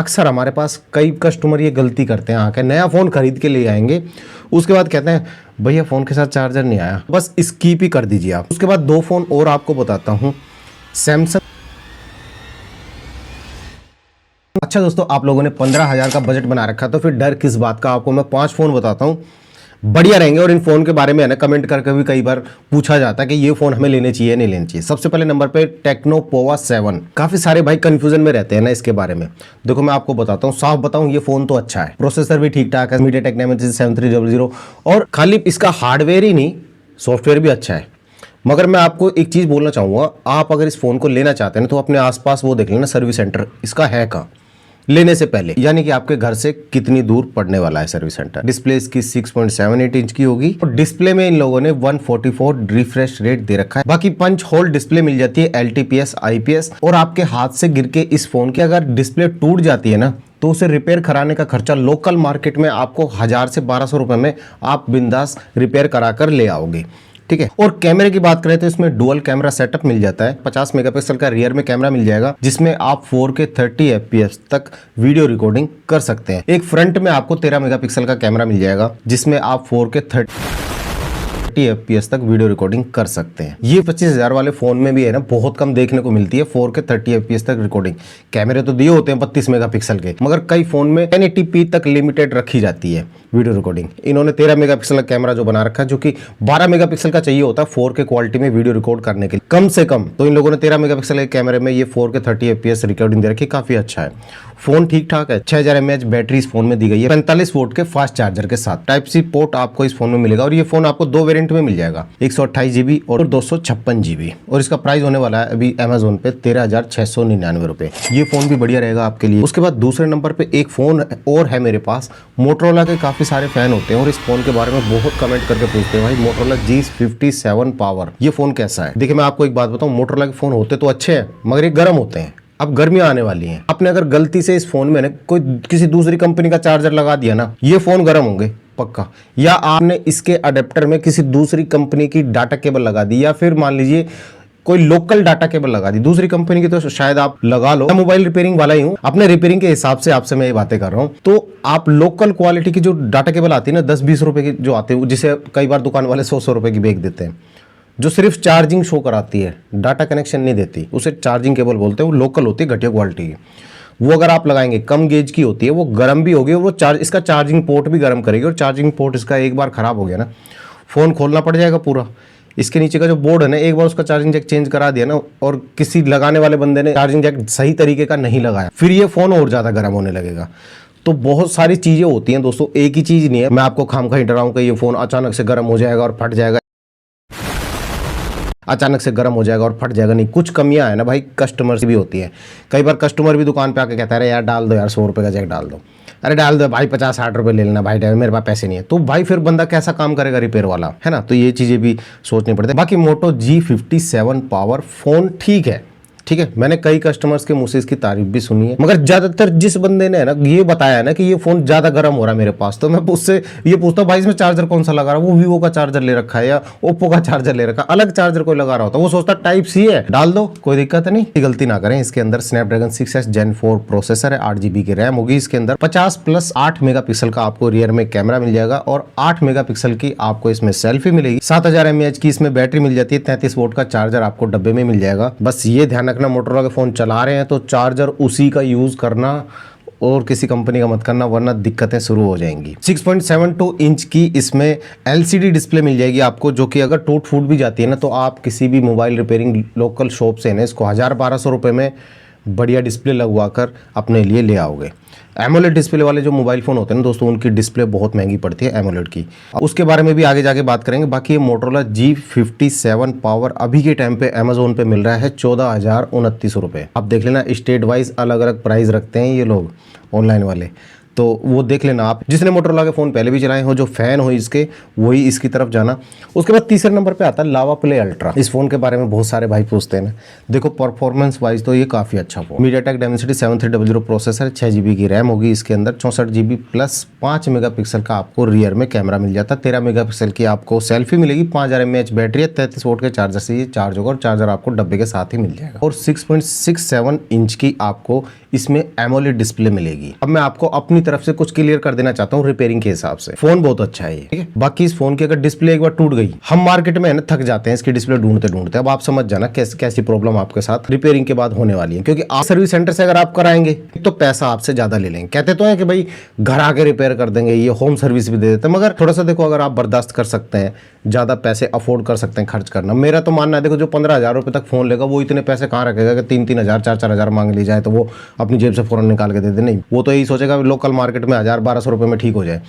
अक्सर हमारे पास कई कस्टमर ये गलती करते हैं, आके नया फ़ोन खरीद के ले आएंगे, उसके बाद कहते हैं भैया फ़ोन के साथ चार्जर नहीं आया, बस स्किप ही कर दीजिए आप। उसके बाद दो फ़ोन और आपको बताता हूँ। सैमसंग। अच्छा दोस्तों, आप लोगों ने 15,000 का बजट बना रखा, तो फिर डर किस बात का। आपको मैं 5 फ़ोन बताता हूँ, बढ़िया रहेंगे। और इन फ़ोन के बारे में है ना कमेंट करके भी कई बार पूछा जाता है कि ये फ़ोन हमें लेने चाहिए नहीं लेने चाहिए। सबसे पहले नंबर पे टेक्नो पोवा 7। काफ़ी सारे भाई कंफ्यूजन में रहते हैं ना इसके बारे में। देखो मैं आपको बताता हूँ, साफ बताऊँ, ये फ़ोन तो अच्छा है, प्रोसेसर भी ठीक ठाक है, मीडियाटेक डायमेंसिटी 7300। और खाली इसका हार्डवेयर ही नहीं, सॉफ्टवेयर भी अच्छा है। मगर मैं आपको एक चीज़ बोलना चाहूँगा, आप अगर इस फ़ोन को लेना चाहते हैं ना, तो अपने आसपास वो देख लेना सर्विस सेंटर इसका है कहाँ लेने से पहले, यानी कि आपके घर से कितनी दूर पड़ने वाला है सर्विस सेंटर। डिस्प्ले इसकी 6.78 इंच की होगी और डिस्प्ले में इन लोगों ने 144 रिफ्रेश रेट दे रखा है। बाकी पंच होल डिस्प्ले मिल जाती है, LTPS IPS। और आपके हाथ से गिर के इस फोन की अगर डिस्प्ले टूट जाती है ना, तो उसे रिपेयर कराने का खर्चा लोकल मार्केट में आपको 1000 से 1200 रुपए में आप बिंदास रिपेयर करा कर ले आओगे, ठीक है। और कैमरे की बात करें तो इसमें डुअल कैमरा सेटअप मिल जाता है। 50 मेगापिक्सल का रियर में कैमरा मिल जाएगा, जिसमें आप 4K 30 FPS तक वीडियो रिकॉर्डिंग कर सकते हैं। एक फ्रंट में आपको 13 मेगापिक्सल का कैमरा मिल जाएगा, जिसमें आप 4K 30 FPS तक वीडियो रिकॉर्डिंग कर सकते हैं। ये 25,000 वाले फोन में भी है ना बहुत कम देखने को मिलती है 4K 30 FPS तक रिकॉर्डिंग। कैमरे तो दिए होते हैं 32 मेगापिक्सल के, मगर कई फोन में 1080p तक लिमिटेड रखी जाती है वीडियो रिकॉर्डिंग। इन्होंने 13 मेगापिक्सल का कैमरा जो बना रखा है, जो कि 12 मेगापिक्सल का चाहिए होता है 4K क्वालिटी में वीडियो रिकॉर्ड करने के लिए कम से कम, तो इन लोगों ने 13 मेगापिक्सल के कैमरे में ये 4K 30 FPS रिकॉर्डिंग दे रखी, काफी अच्छा है। फोन ठीक ठाक है। 6000 mAh बैटरी इस फोन में दी गई है, 45 वोल्ट के फास्ट चार्जर के साथ। टाइप सी पोर्ट आपको इस फोन में मिलेगा और ये फोन आपको दो वेरिएंट में मिल जाएगा, 128 GB और 256 GB। और इसका प्राइस होने वाला है अभी अमेजोन पे 13,699 रुपए। ये फोन भी बढ़िया रहेगा आपके लिए। उसके बाद दूसरे नंबर पे एक फोन और है मेरे पास। मोटरोला के काफी सारे फैन होते हैं और इस फोन के बारे में बहुत कमेंट करके पूछते हैं, भाई मोटरोला G57 पावर ये फोन कैसा है। देखिए मैं आपको एक बात बताऊं, मोटरोला के फोन होते तो अच्छे हैं, मगर ये गर्म होते हैं। अब गर्मियां आने वाली हैं, आपने अगर गलती से इस फोन में ना कोई किसी दूसरी कंपनी का चार्जर लगा दिया ना, ये फोन गर्म होंगे पक्का। या आपने इसके अडेप्टर में किसी दूसरी कंपनी की डाटा केबल लगा दी, या फिर मान लीजिए कोई लोकल डाटा केबल लगा दी दूसरी कंपनी की, तो शायद आप लगा लो। मैं मोबाइल रिपेयरिंग वाला ही हूं, अपने रिपेयरिंग के हिसाब से आपसे मैं ये बातें कर रहा हूं। तो आप लोकल क्वालिटी की जो डाटा केबल आती है ना 10-20 रुपए की जो आती है, जिसे कई बार दुकान वाले 100 रुपए की बेच देते हैं, जो सिर्फ चार्जिंग शो कराती है, डाटा कनेक्शन नहीं देती, उसे चार्जिंग केबल बोलते हैं। वो लोकल होती है, घटिया क्वालिटी की। वो अगर आप लगाएंगे कम गेज की होती है, वो गर्म भी होगी और वो इसका चार्जिंग पोर्ट भी गर्म करेगी। और चार्जिंग पोर्ट इसका एक बार खराब हो गया ना, फ़ोन खोलना पड़ जाएगा पूरा। इसके नीचे का जो बोर्ड है ना, एक बार उसका चार्जिंग जैक चेंज करा दिया ना, और किसी लगाने वाले बंदे ने चार्जिंग जैक सही तरीके का नहीं लगाया, फिर ये फ़ोन और ज़्यादा गर्म होने लगेगा। तो बहुत सारी चीज़ें होती हैं दोस्तों, एक ही चीज़ नहीं है। मैं आपको खामखा ही डराऊं कि ये फ़ोन अचानक से गर्म हो जाएगा और फट जाएगा, अचानक से गर्म हो जाएगा और फट जाएगा, नहीं। कुछ कमियां है ना भाई कस्टमर भी होती है। कई बार कस्टमर भी दुकान पे आके कहता है, अरे यार डाल दो यार 100 रुपये का जैक डाल दो, अरे डाल दो भाई 50-60 रुपये ले लेना भाई, मेरे पास पैसे नहीं है। तो भाई फिर बंदा कैसा काम करेगा रिपेयर वाला, है ना। तो ये चीज़ें भी सोचनी पड़ती है। बाकी मोटो G57 पावर फ़ोन ठीक है, ठीक है। मैंने कई कस्टमर्स के मुंह से इसकी तारीफ भी सुनी है, मगर ज्यादातर जिस बंदे ने ना ये बताया ना कि ये फोन ज्यादा गर्म हो रहा है मेरे पास, तो मैं उससे ये पूछता हूँ भाई इसमें चार्जर कौन सा लगा रहा है। वो वीवो का चार्जर ले रखा है या ओप्पो का चार्जर ले रखा है, अलग चार्जर कोई लगा रहा होता है, वो सोचता टाइप सी है, डाल दो कोई दिक्कत नहीं। गलती ना करें, इसके अंदर स्नैपड्रैगन 6S Gen 4 प्रोसेसर है, 8 GB की रैम होगी इसके अंदर। 50+8 मेगापिक्सल का आपको रियर में कैमरा मिल जाएगा और 8 मेगापिक्सल की आपको इसमें सेल्फी मिलेगी। 7000 mAh की इसमें बैटरी मिल जाती है, 33 वोल्ट का चार्जर आपको डब्बे में मिल जाएगा। बस ये ध्यान रखना, मोटरोला के फोन चला रहे हैं तो चार्जर उसी का यूज करना और किसी कंपनी का मत करना, वरना दिक्कतें शुरू हो जाएंगी। 6.72 इंच की इसमें LCD डिस्प्ले मिल जाएगी आपको, जो कि अगर टूट फूट भी जाती है ना, तो आप किसी भी मोबाइल रिपेयरिंग लोकल शॉप से ना इसको 1000-1200 रुपये में बढ़िया डिस्प्ले लगवा कर अपने लिए ले आओगे। एमोलेड डिस्प्ले वाले जो मोबाइल फ़ोन होते हैं ना दोस्तों, उनकी डिस्प्ले बहुत महंगी पड़ती है एमोलेड की, उसके बारे में भी आगे जाके बात करेंगे। बाकी ये मोटरोला G57 पावर अभी के टाइम पे अमेजोन पे मिल रहा है 14,029 रुपये। आप देख लेना, स्टेट वाइज अलग अलग प्राइस रखते हैं ये लोग ऑनलाइन वाले। तो वो देख लेना आप, जिसने मोटरोला के फ़ोन पहले भी चलाए हो, जो फ़ैन हो इसके, वही इसकी तरफ जाना। उसके बाद तीसरे नंबर पे आता है लावा प्ले अल्ट्रा। इस फ़ोन के बारे में बहुत सारे भाई पूछते हैं ना। देखो परफॉर्मेंस वाइज तो ये काफ़ी अच्छा phone, MediaTek Dimensity 7300 processor, 6 GB की रैम होगी इसके अंदर, 64 GB प्लस 5 मेगापिक्सल का आपको रियर में कैमरा मिल जाता है, 13 मेगापिक्सल की आपको सेल्फी मिलेगी, 5000 mAh बैटरी है, 33 वोल्ट के चार्जर से ये चार्ज होगा और चार्जर आपको डब्बे के साथ ही मिल जाएगा। और 6.67 इंच की आपको इसमें एमोलेड डिस्प्ले मिलेगी। अब मैं आपको अपनी तरफ से कुछ क्लियर कर देना चाहता हूँ रिपेयरिंग के हिसाब से। फोन बहुत अच्छा है ये, ठीक है। बाकी इस फोन की अगर डिस्प्ले एक बार टूट गई, हम मार्केट में है ना थक जाते हैं इसकी डिस्प्ले ढूंढते ढूंढते। अब आप समझ जाना कैसी प्रॉब्लम आपके साथ रिपेयरिंग के बाद होने वाली है, क्योंकि आप सर्विस सेंटर से अगर आप कराएंगे तो पैसा आपसे ज्यादा ले लेंगे। कहते तो है कि भाई घर आके रिपेयर कर देंगे, ये होम सर्विस भी दे देते हैं, मगर थोड़ा सा देखो अगर आप बर्दाश्त कर सकते हैं, ज्यादा पैसे अफोर्ड कर सकते हैं खर्च करना। मेरा तो मानना है देखो, जो 15,000 रुपए तक फोन लेगा वो इतने पैसे कहाँ रखेगा कि 3-3 हज़ार 4-4 हज़ार मांग ली जाए तो वो अपनी जेब से फौरन निकाल के दे दे। नहीं, वो तो यही सोचेगा लोकल मार्केट में 1000-1200 रुपये में ठीक हो जाए,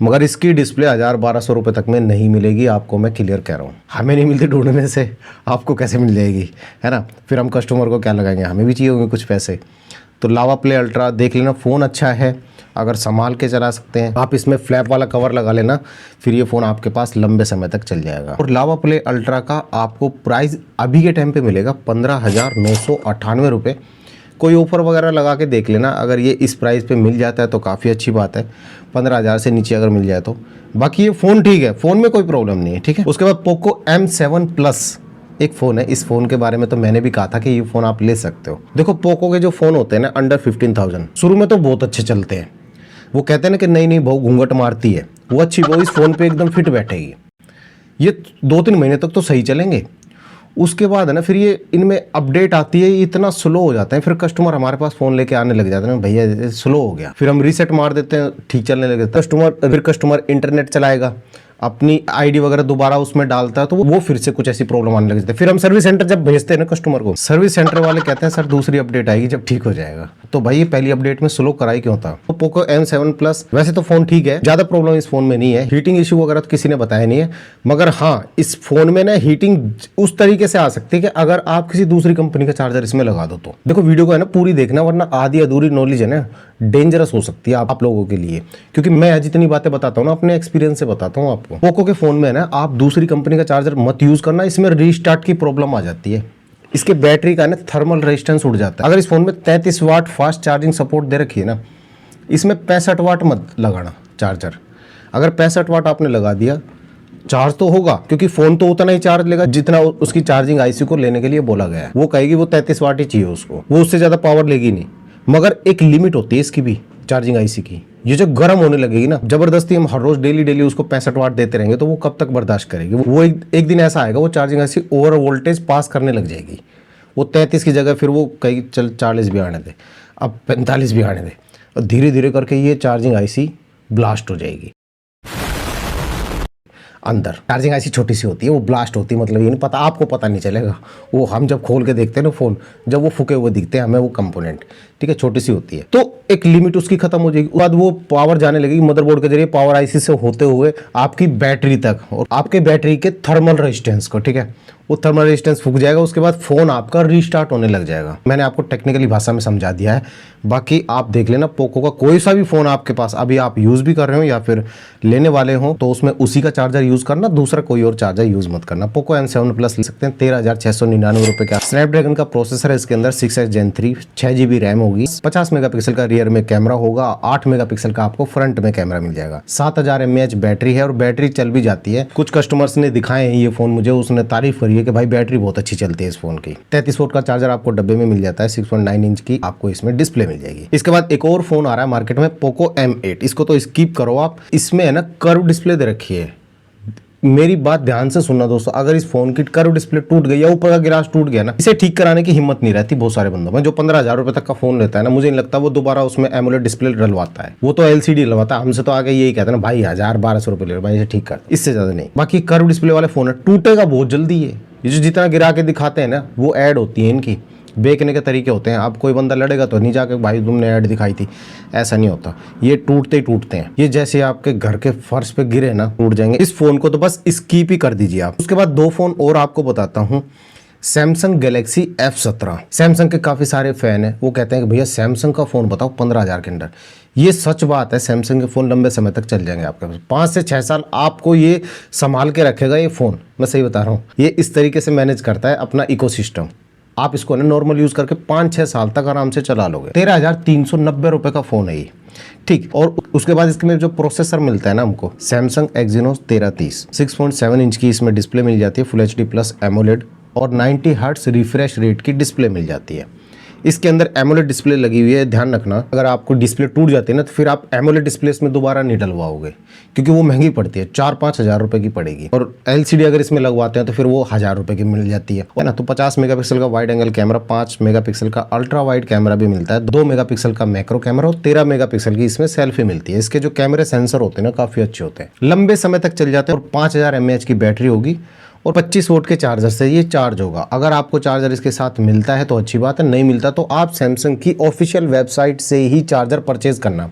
मगर इसकी डिस्प्ले 1000-1200 रुपये तक में नहीं मिलेगी आपको, मैं क्लियर कह रहा हूँ। हमें नहीं मिलती ढूंढने से, आपको कैसे मिल जाएगी, है ना। फिर हम कस्टमर को क्या लगाएंगे, हमें भी चाहिए होंगे कुछ पैसे। तो लावा प्ले अल्ट्रा देख लेना, फ़ोन अच्छा है, अगर संभाल के चला सकते हैं आप, इसमें फ्लैप वाला कवर लगा लेना, फिर ये फ़ोन आपके पास लंबे समय तक चल जाएगा। और लावा प्ले अल्ट्रा का आपको प्राइस अभी के टाइम पे मिलेगा 15,998 रुपये। कोई ऑफर वगैरह लगा के देख लेना, अगर ये इस प्राइस पे मिल जाता है तो काफ़ी अच्छी बात है, 15,000 से नीचे अगर मिल जाए तो। बाकी ये फ़ोन ठीक है, फ़ोन में कोई प्रॉब्लम नहीं है, ठीक है। उसके बाद पोको M7 प्लस एक फ़ोन है, इस फ़ोन के बारे में तो मैंने भी कहा था कि ये फ़ोन आप ले सकते हो। देखो पोको के जो फ़ोन होते हैं ना अंडर 15,000 शुरू में तो बहुत अच्छे चलते हैं, वो कहते हैं ना कि नई नई बहुत घूंघट मारती है, वो अच्छी, वो इस फ़ोन पे एकदम फिट बैठेगी। ये 2-3 महीने तक तो सही चलेंगे, उसके बाद है ना फिर ये इनमें अपडेट आती है, इतना स्लो हो जाता है, फिर कस्टमर हमारे पास फ़ोन लेके आने लग जाते हैं, भैया स्लो हो गया, फिर हम रीसेट मार देते हैं, ठीक चलने लग जाता है। फिर कस्टमर इंटरनेट चलाएगा, अपनी आईडी वगैरह दोबारा उसमें डालता है तो वो फिर से कुछ ऐसी प्रॉब्लम आने लग जाती है। फिर हम सर्विस सेंटर जब भेजते हैं ना कस्टमर को, सर्विस सेंटर वाले कहते हैं सर दूसरी अपडेट आएगी जब ठीक हो जाएगा। तो भाई ये पहली अपडेट में स्लो कराई क्यों था। तो पोको M7 प्लस वैसे तो फोन ठीक है, ज्यादा प्रॉब्लम इस फोन में नहीं है, हीटिंग इशू वगैरह तो किसी ने बताया नहीं है, मगर हाँ इस फोन में ना हीटिंग उस तरीके से आ सकती है कि अगर आप किसी दूसरी कंपनी का चार्जर इसमें लगा दो तो। देखो वीडियो को है ना पूरी देखना, वरना आधी अधूरी नॉलेज है ना डेंजरस हो सकती है आप लोगों के लिए, क्योंकि मैं जितनी बातें बताता हूँ ना अपने एक्सपीरियंस से बताता हूँ आपको। पोको के फोन में ना आप दूसरी कंपनी का चार्जर मत यूज करना, इसमें रीस्टार्ट की प्रॉब्लम आ जाती है, इसके बैटरी का ना थर्मल रेजिस्टेंस उड़ जाता है। अगर इस फोन में 33 वाट फास्ट चार्जिंग सपोर्ट दे रखी है ना, इसमें 65 वाट मत लगाना चार्जर। अगर 65 वाट आपने लगा दिया चार्ज तो होगा, क्योंकि फोन तो उतना ही चार्ज लेगा जितना उसकी चार्जिंग आईसी को लेने के लिए बोला गया है। वो कहेगी वो 33 वाट ही चाहिए उसको, वो उससे ज्यादा पावर लेगी नहीं, मगर एक लिमिट होती है इसकी भी चार्जिंग आईसी की। ये जो गर्म होने लगेगी ना जबरदस्ती, हम हर रोज डेली उसको 65 वाट देते रहेंगे तो वो कब तक बर्दाश्त करेगी। वो एक दिन ऐसा आएगा वो चार्जिंग आईसी ओवर वोल्टेज पास करने लग जाएगी, वो 33 की जगह फिर वो कहेगी चल 40 भी आने दे, अब 45 भी आने दे, और धीरे धीरे करके ये चार्जिंग आईसी ब्लास्ट हो जाएगी। अंदर चार्जिंग आईसी छोटी सी होती है, वो ब्लास्ट होती है, मतलब ये नहीं पता, आपको पता नहीं चलेगा, वो हम जब खोल के देखते हैं ना फ़ोन, जब वो फूके हुए दिखते हैं हमें वो कंपोनेंट, ठीक है, छोटी सी होती है, तो एक लिमिट उसकी खत्म हो जाएगी, बाद वो पावर जाने लगेगी मदरबोर्ड के जरिए पावर आईसी से होते हुए आपकी बैटरी तक, और आपके बैटरी के थर्मल रेजिस्टेंस को, ठीक है, वो थर्मल रेजिस्टेंस फूक जाएगा, उसके बाद फ़ोन आपका रीस्टार्ट होने लग जाएगा। मैंने आपको टेक्निकली भाषा में समझा दिया है, बाकी आप देख लेना पोको का कोई सा भी फ़ोन आपके पास अभी आप यूज़ भी कर रहे हो या फिर लेने वाले हो तो उसमें उसी का चार्जर यूज़ करना, दूसरा कोई और चार्जर यूज़ मत करना। पोको M7 प्लस ले सकते हैं 13,699 रुपये का। स्नैपड्रैगन का प्रोसेसर है इसके अंदर, 6X Gen 3, 6 GB रैम होगी, 50 मेगापिक्सल का रियर में कैमरा होगा, 8 मेगापिक्सल का आपको फ्रंट में कैमरा मिल जाएगा, 7000 mAh बैटरी है और बैटरी चल भी जाती है। कुछ कस्टमर्स ने दिखाए हैं ये फ़ोन मुझे, उसने तारीफ करी है कि भाई बैटरी बहुत अच्छी चलती है इस फोन की। 33 वोल्ट का चार्जर आपको डब्बे में मिल जाता है, 6.9 इंच की आपको इसमें डिस्प्ले मिल जाएगी। इसके बाद एक और फोन आ रहा है मार्केट में, पोको M8, इसको तो स्किप करो आप, इसमें है ना कर्व डिस्प्ले दे रखी है। मेरी बात ध्यान से सुनना दोस्तों, अगर इस फोन की कर्व डिस्प्ले टूट गई या ऊपर का गिलास टूट गया ना, इसे ठीक कराने की हिम्मत नहीं रहती बहुत सारे बंदों में। जो 15,000 रुपए तक का फोन लेता है ना, मुझे नहीं लगता वो दोबारा उसमें एमोलेड डिस्प्ले डलवाता है, वो तो LCD डलवाता है। हमसे तो आगे यही कहते हैं ना भाई 1000-1200 रुपए ले लो भाई, इसे ठीक कर, इससे ज्यादा नहीं। बाकी कर्व डिस्प्ले वाले फोन है, टूटेगा बहुत जल्दी है, ये जो जितना गिरा के दिखाते हैं ना वो ऐड होती है इनकी, बेचने के तरीके होते हैं। अब कोई बंदा लड़ेगा तो नहीं जाके भाई तुमने ऐड दिखाई थी, ऐसा नहीं होता, ये टूटते ही टूटते हैं। ये जैसे आपके घर के फर्श पे गिरे ना टूट जाएंगे। इस फोन को तो बस स्किप ही कर दीजिए आप। उसके बाद दो फोन और आपको बताता हूँ, सैमसंग गैलेक्सी F17। सैमसंग के काफ़ी सारे फ़ैन हैं, वो कहते हैं कि भैया सैमसंग का फ़ोन बताओ 15,000 के अंदर। ये सच बात है, सैमसंग के फ़ोन लंबे समय तक चल जाएंगे आपके पास। 5 से 6 साल आपको ये संभाल के रखेगा ये फ़ोन, मैं सही बता रहा हूँ। ये इस तरीके से मैनेज करता है अपना इकोसिस्टम। आप इसको ना नॉर्मल यूज़ करके 5-6 साल तक आराम से चला लोगे। 13,390 रुपये का फ़ोन है ये, ठीक। और उसके बाद इसमें जो प्रोसेसर मिलता है ना हमको, सैमसंग एक्जीनोस 1330, 6.7 इंच की इसमें डिस्प्ले मिल जाती है, फुल HD प्लस एमोलेड और 90 हर्ट्ज रिफ्रेश रेट की डिस्प्ले मिल जाती है। इसके अंदर एमोलेड डिस्प्ले लगी हुई है, ध्यान रखना अगर आपको डिस्प्ले टूट जाती है ना तो फिर आप एमोलेड डिस्प्ले इसमें दोबारा नहीं डलवाओगे, क्योंकि वो महंगी पड़ती है, 4-5 हज़ार रुपये की पड़ेगी। और LCD अगर इसमें लगवाते हैं तो फिर वो 1,000 रुपये की मिल जाती है ना। तो 50 मेगापिक्सल का वाइड एंगल कैमरा, 5 मेगापिक्सल का अल्ट्रा वाइड कैमरा भी मिलता है, 2 मेगापिक्सल का मैक्रो कैमरा और 13 मेगापिक्सल की इसमें सेल्फी मिलती है। इसके जो कैमरे सेंसर होते हैं ना काफ़ी अच्छे होते हैं, लंबे समय तक चल जाते हैं और 5000 mAh की बैटरी होगी और 25 वोल्ट के चार्जर से ये चार्ज होगा। अगर आपको चार्जर इसके साथ मिलता है तो अच्छी बात है, नहीं मिलता तो आप सैमसंग की ऑफिशियल वेबसाइट से ही चार्जर परचेज करना।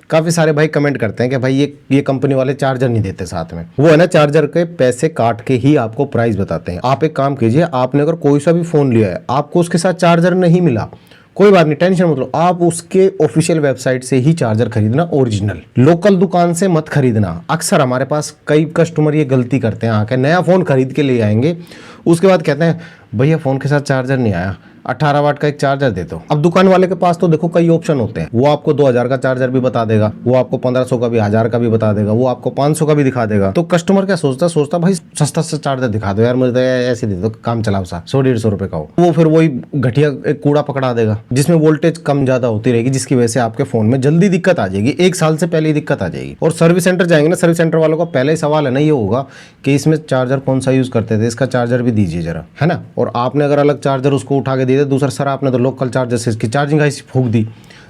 काफ़ी सारे भाई कमेंट करते हैं कि भाई ये कंपनी वाले चार्जर नहीं देते साथ में, वो है ना चार्जर के पैसे काट के ही आपको प्राइस बताते हैं। आप एक काम कीजिए, आपने अगर कोई सा भी फ़ोन लिया है, आपको उसके साथ चार्जर नहीं मिला, कोई बात नहीं, टेंशन मत लो, आप उसके ऑफिशियल वेबसाइट से ही चार्जर खरीदना, ओरिजिनल, लोकल दुकान से मत खरीदना। अक्सर हमारे पास कई कस्टमर ये गलती करते हैं, आके नया फ़ोन खरीद के ले आएंगे, उसके बाद कहते हैं भैया फ़ोन के साथ चार्जर नहीं आया, 18 वाट का एक चार्जर दे दो। अब दुकान वाले के पास तो देखो कई ऑप्शन होते हैं, वो आपको 2000 का चार्जर भी बता देगा, वो आपको 1500 का भी, 1000 का भी बता देगा, वो आपको 500 का भी दिखा देगा। तो कस्टमर क्या सोचता भाई सस्ता सा चार्जर दिखा दो यार, मुझे ऐसे दे दो, काम चलाओ सा, 100-150 रुपए का हो। वो फिर वही घटिया एक कूड़ा पकड़ा देगा जिसमें वोल्टेज कम ज्यादा होती रहेगी, जिसकी वजह से आपके फोन में जल्दी दिक्कत आ जाएगी, 1 साल से पहले ही दिक्कत आ जाएगी। और सर्विस सेंटर जाएंगे ना, सर्विस सेंटर वालों का पहले ही सवाल है ना ये होगा कि इसमें चार्जर कौन सा यूज करते थे, इसका चार्जर भी दीजिए जरा, है ना। और आपने अगर अलग चार्जर उसको उठा के दे दिया, दूसरा सर आपने तो लोकल चार्जर से इसकी चार्जिंग हाई फूंक दी,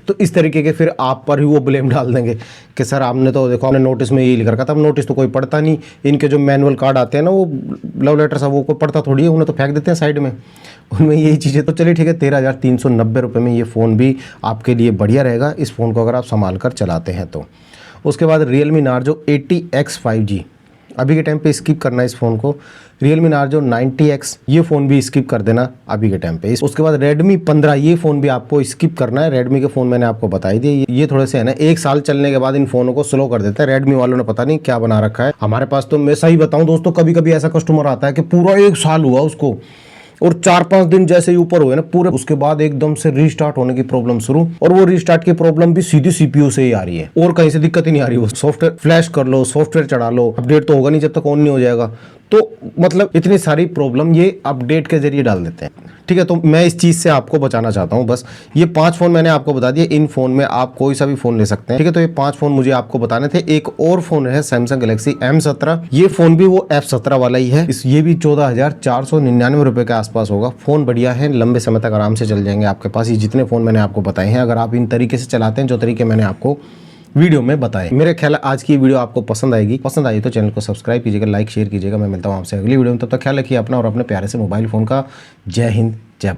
तो इस तरीके के फिर आप पर ही वो ब्लेम डाल देंगे कि सर आपने तो देखो आपने नोटिस में यही लिख रखा था। अब नोटिस तो कोई पढ़ता नहीं, इनके जो मैनुअल कार्ड आते हैं ना वो लव लेटर सब वो कोई पढ़ता थोड़ी है, उन्हें तो फेंक देते हैं साइड में, उनमें यही चीज़ें। तो चलिए ठीक है, 13,390 रुपये में ये फ़ोन भी आपके लिए बढ़िया रहेगा, इस फ़ोन को अगर आप संभाल कर चलाते हैं तो। उसके बाद Realme Narzo 80X 5G, अभी के टाइम पे स्किप करना है इस फ़ोन को। Realme Narzo 90X, ये फ़ोन भी स्किप कर देना अभी के टाइम पे। उसके बाद Redmi 15, ये फ़ोन भी आपको स्किप करना है। Redmi के फ़ोन मैंने आपको बता ही दिए, ये थोड़े से है ना 1 साल चलने के बाद इन फ़ोनों को स्लो कर देता है। Redmi वालों ने पता नहीं क्या बना रखा है। हमारे पास तो मैं सही बताऊँ दोस्तों, कभी कभी ऐसा कस्टमर आता है कि पूरा 1 साल हुआ उसको और 4-5 दिन जैसे ही ऊपर हुए ना पूरे, उसके बाद एकदम से रीस्टार्ट होने की प्रॉब्लम शुरू, और वो रीस्टार्ट की प्रॉब्लम भी सीधी CPU से ही आ रही है और कहीं से दिक्कत ही नहीं आ रही। वो सॉफ्टवेयर फ्लैश कर लो, सॉफ्टवेयर चढ़ा लो, अपडेट तो होगा नहीं जब तक ऑन नहीं हो जाएगा। तो मतलब इतनी सारी प्रॉब्लम ये अपडेट के जरिए डाल देते हैं, ठीक है। तो मैं इस चीज़ से आपको बचाना चाहता हूँ। बस ये 5 फ़ोन मैंने आपको बता दिए, इन फ़ोन में आप कोई सा भी फ़ोन ले सकते हैं, ठीक है। तो ये 5 फ़ोन मुझे आपको बताने थे। एक और फ़ोन है सैमसंग गैलेक्सी M17, ये फ़ोन भी वो F17 वाला ही है। ये भी 14,499 रुपये के आसपास होगा। फ़ोन बढ़िया है, लंबे समय तक आराम से चल जाएंगे आपके पास। ये जितने फ़ोन मैंने आपको बताए हैं, अगर आप इन तरीके से चलाते हैं जो तरीके मैंने आपको वीडियो में बताए, मेरे ख्याल है आज की वीडियो आपको पसंद आएगी। पसंद आई तो चैनल को सब्सक्राइब कीजिएगा, लाइक शेयर कीजिएगा। मैं मिलता हूँ आपसे अगली वीडियो में, तब तक ख्याल रखिए अपना और अपने प्यारे से मोबाइल फ़ोन का। जय हिंद, जय भारत।